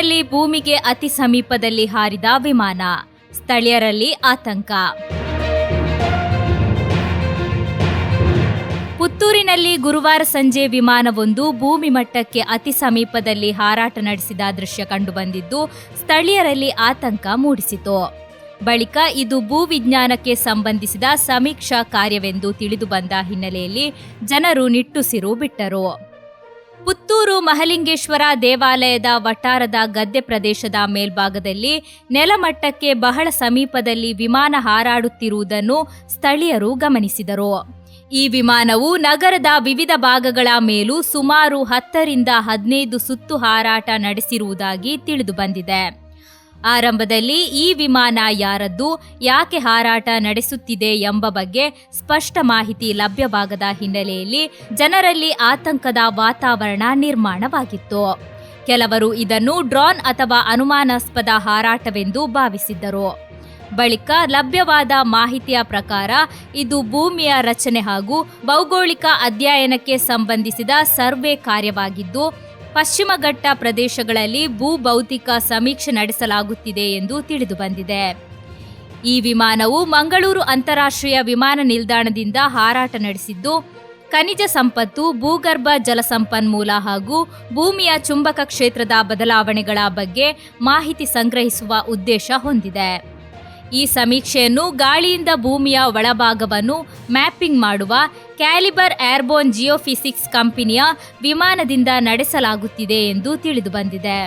ಪುತ್ತೂರಿನಲ್ಲಿ ಭೂಮಿಗೆ ಅತಿ ಸಮೀಪದಲ್ಲಿ ಹಾರಿದ ವಿಮಾನ, ಸ್ಥಳೀಯರಲ್ಲಿ ಆತಂಕ. ಪುತ್ತೂರಿನಲ್ಲಿ ಗುರುವಾರ ಸಂಜೆ ವಿಮಾನವೊಂದು ಭೂಮಿ ಮಟ್ಟಕ್ಕೆ ಅತಿ ಸಮೀಪದಲ್ಲಿ ಹಾರಾಟ ನಡೆಸಿದ ದೃಶ್ಯ ಕಂಡುಬಂದಿದ್ದು ಸ್ಥಳೀಯರಲ್ಲಿ ಆತಂಕ ಮೂಡಿಸಿತು. ಬಳಿಕ ಇದು ಭೂವಿಜ್ಞಾನಕ್ಕೆ ಸಂಬಂಧಿಸಿದ ಸಮೀಕ್ಷಾ ಕಾರ್ಯವೆಂದು ತಿಳಿದುಬಂದ ಹಿನ್ನೆಲೆಯಲ್ಲಿ ಜನರು ನಿಟ್ಟುಸಿರು ಬಿಟ್ಟರು. ಪುತ್ತೂರು ಮಹಲಿಂಗೇಶ್ವರ ದೇವಾಲಯದ ವಠಾರದ ಗದ್ದೆ ಪ್ರದೇಶದ ಮೇಲ್ಭಾಗದಲ್ಲಿ ನೆಲಮಟ್ಟಕ್ಕೆ ಬಹಳ ಸಮೀಪದಲ್ಲಿ ವಿಮಾನ ಹಾರಾಡುತ್ತಿರುವುದನ್ನು ಸ್ಥಳೀಯರು ಗಮನಿಸಿದರು. ಈ ವಿಮಾನವು ನಗರದ ವಿವಿಧ ಭಾಗಗಳ ಮೇಲೂ ಸುಮಾರು 10 ರಿಂದ 15 ಸುತ್ತು ಹಾರಾಟ ನಡೆಸಿರುವುದಾಗಿ ತಿಳಿದುಬಂದಿದೆ. ಆರಂಭದಲ್ಲಿ ಈ ವಿಮಾನ ಯಾರದ್ದು, ಯಾಕೆ ಹಾರಾಟ ನಡೆಸುತ್ತಿದೆ ಎಂಬ ಬಗ್ಗೆ ಸ್ಪಷ್ಟ ಮಾಹಿತಿ ಲಭ್ಯವಾಗದ ಹಿನ್ನೆಲೆಯಲ್ಲಿ ಜನರಲ್ಲಿ ಆತಂಕದ ವಾತಾವರಣ ನಿರ್ಮಾಣವಾಗಿತ್ತು. ಕೆಲವರು ಇದನ್ನು ಡ್ರೋನ್ ಅಥವಾ ಅನುಮಾನಾಸ್ಪದ ಹಾರಾಟವೆಂದು ಭಾವಿಸಿದ್ದರು. ಬಳಿಕ ಲಭ್ಯವಾದ ಮಾಹಿತಿಯ ಪ್ರಕಾರ ಇದು ಭೂಮಿಯ ರಚನೆ ಹಾಗೂ ಭೌಗೋಳಿಕ ಅಧ್ಯಯನಕ್ಕೆ ಸಂಬಂಧಿಸಿದ ಸರ್ವೆ ಕಾರ್ಯವಾಗಿದ್ದು, ಪಶ್ಚಿಮ ಘಟ್ಟ ಪ್ರದೇಶಗಳಲ್ಲಿ ಭೂಭೌತಿಕ ಸಮೀಕ್ಷೆ ನಡೆಸಲಾಗುತ್ತಿದೆ ಎಂದು ತಿಳಿದುಬಂದಿದೆ. ಈ ವಿಮಾನವು ಮಂಗಳೂರು ಅಂತಾರಾಷ್ಟ್ರೀಯ ವಿಮಾನ ನಿಲ್ದಾಣದಿಂದ ಹಾರಾಟ ನಡೆಸಿದ್ದು, ಖನಿಜ ಸಂಪತ್ತು, ಭೂಗರ್ಭ ಜಲಸಂಪನ್ಮೂಲ ಹಾಗೂ ಭೂಮಿಯ ಚುಂಬಕ ಕ್ಷೇತ್ರದ ಬದಲಾವಣೆಗಳ ಬಗ್ಗೆ ಮಾಹಿತಿ ಸಂಗ್ರಹಿಸುವ ಉದ್ದೇಶ ಹೊಂದಿದೆ. ಈ ಸಮೀಕ್ಷೆಯನ್ನು ಗಾಳಿಯಿಂದ ಭೂಮಿಯ ಒಳಭಾಗವನ್ನು ಮ್ಯಾಪಿಂಗ್ ಮಾಡುವ ಕ್ಯಾಲಿಬರ್ ಏರ್ಬೋರ್ನ್ ಜಿಯೋಫಿಸಿಕ್ಸ್ ಕಂಪನಿಯ ವಿಮಾನದಿಂದ ನಡೆಸಲಾಗುತ್ತಿದೆ ಎಂದು ತಿಳಿದುಬಂದಿದೆ.